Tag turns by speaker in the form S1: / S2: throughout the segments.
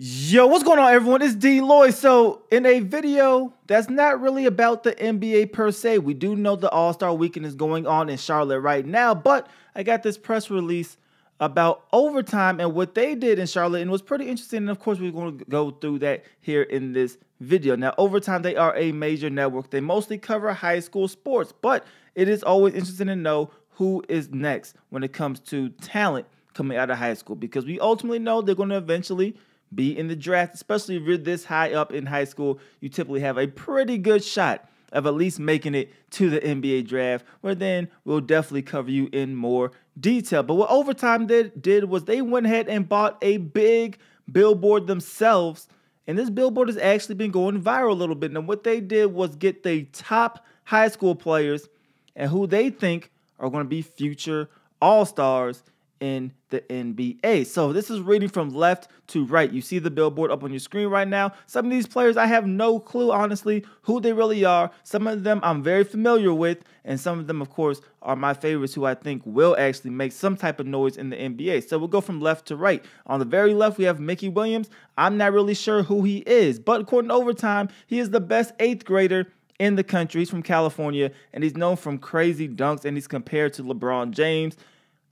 S1: Yo, what's going on, everyone? It's DLloyd. So in a video that's not really about the NBA per se, we do know the All-Star Weekend is going on in Charlotte right now, but I got this press release about overtime and what they did in Charlotte, and it was pretty interesting. And of course, we're going to go through that here in this video. Now, overtime, they are a major network. They mostly cover high school sports, but it is always interesting to know who is next when it comes to talent coming out of high school, because we ultimately know they're going to eventually be in the draft. Especially if you're this high up in high school, you typically have a pretty good shot of at least making it to the NBA draft, where then we'll definitely cover you in more detail. But what overtime did was they went ahead and bought a big billboard themselves, and this billboard has actually been going viral a little bit. And what they did was get the top high school players and who they think are going to be future all-stars in the NBA. So this is reading from left to right. You see the billboard up on your screen right now. Some of these players, I have no clue, honestly, who they really are. Some of them I'm very familiar with, and some of them, of course, are my favorites who I think will actually make some type of noise in the NBA. So we'll go from left to right. On the very left, we have Mikey Williams. I'm not really sure who he is, but according to Overtime, he is the best 8th grader in the country. He's from California, and he's known from crazy dunks, and he's compared to LeBron James.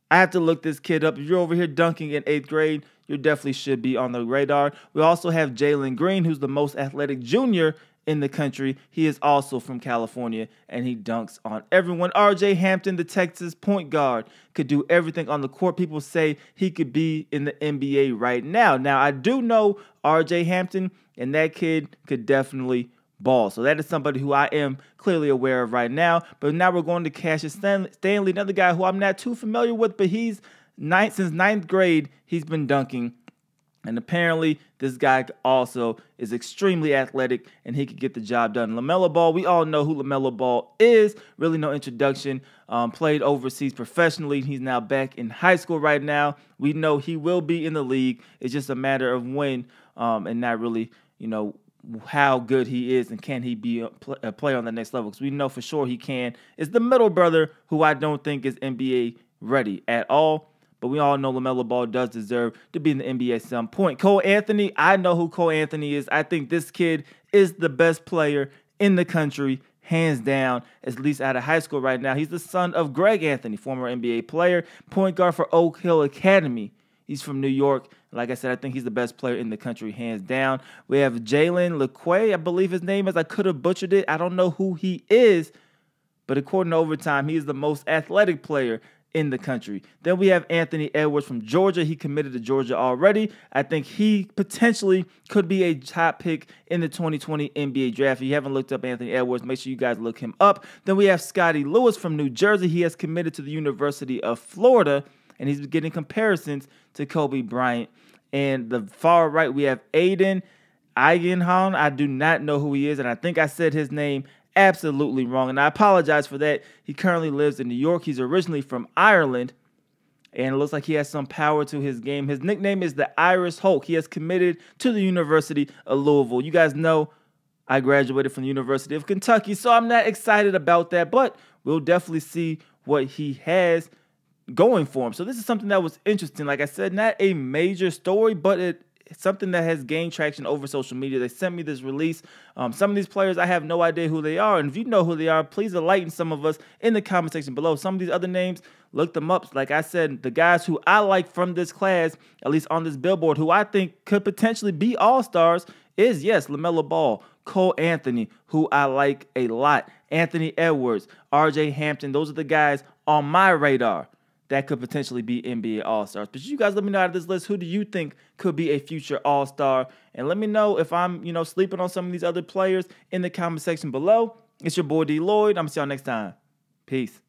S1: I have to look this kid up. If you're over here dunking in 8th grade, you definitely should be on the radar. We also have Jalen Green, who's the most athletic junior in the country. He is also from California, and he dunks on everyone. Hampton, the Texas point guard, could do everything on the court. People say he could be in the NBA right now. Now, I do know Hampton, and that kid could definitely ball. So that is somebody who I am clearly aware of right now. But now we're going to Cassius Stanley, another guy who I'm not too familiar with, but he's since 9th grade, he's been dunking. And apparently this guy also is extremely athletic, and he could get the job done. Lamella Ball, we all know who Lamella Ball is. Really no introduction. Played overseas professionally. He's now back in high school right now. We know he will be in the league. It's just a matter of when, and not really, how good he is and can he be a player on the next level, because we know for sure he can. It's the middle brother who I don't think is NBA ready at all, but we all know LaMella Ball does deserve to be in the NBA at some point. Cole Anthony, I know who Cole Anthony is. I think this kid is the best player in the country, hands down, at least out of high school right now. He's the son of Greg Anthony, former NBA player, point guard for Oak Hill Academy. He's from New York. Like I said, I think he's the best player in the country, hands down. We have Jalen Lecque, I believe his name is. I could have butchered it. I don't know who he is. But according to Overtime, he is the most athletic player in the country. Then we have Anthony Edwards from Georgia. He committed to Georgia already. I think he potentially could be a top pick in the 2020 NBA draft. If you haven't looked up Anthony Edwards, make sure you guys look him up. Then we have Scotty Lewis from New Jersey. He has committed to the University of Florida, and he's getting comparisons to Kobe Bryant. And the far right, we have Aidan. Igiehon. I do not know who he is, and I think I said his name absolutely wrong, and I apologize for that. He currently lives in New York. He's originally from Ireland, and it looks like he has some power to his game. His nickname is the Irish Hulk. He has committed to the University of Louisville. You guys know I graduated from the University of Kentucky, so I'm not excited about that, but we'll definitely see what he has going for him. So this is something that was interesting. Like I said, not a major story, but it's something that has gained traction over social media. They sent me this release. Some of these players, I have no idea who they are. And if you know who they are, please enlighten some of us in the comment section below. Some of these other names, look them up. Like I said, the guys who I like from this class, at least on this billboard, who I think could potentially be all-stars is, yes, LaMelo Ball, Cole Anthony, who I like a lot, Anthony Edwards, Hampton. Those are the guys on my radar that could potentially be NBA All-Stars. But you guys let me know out of this list, who do you think could be a future All-Star? And let me know if I'm, sleeping on some of these other players in the comment section below. It's your boy DLloyd. I'm going to see y'all next time. Peace.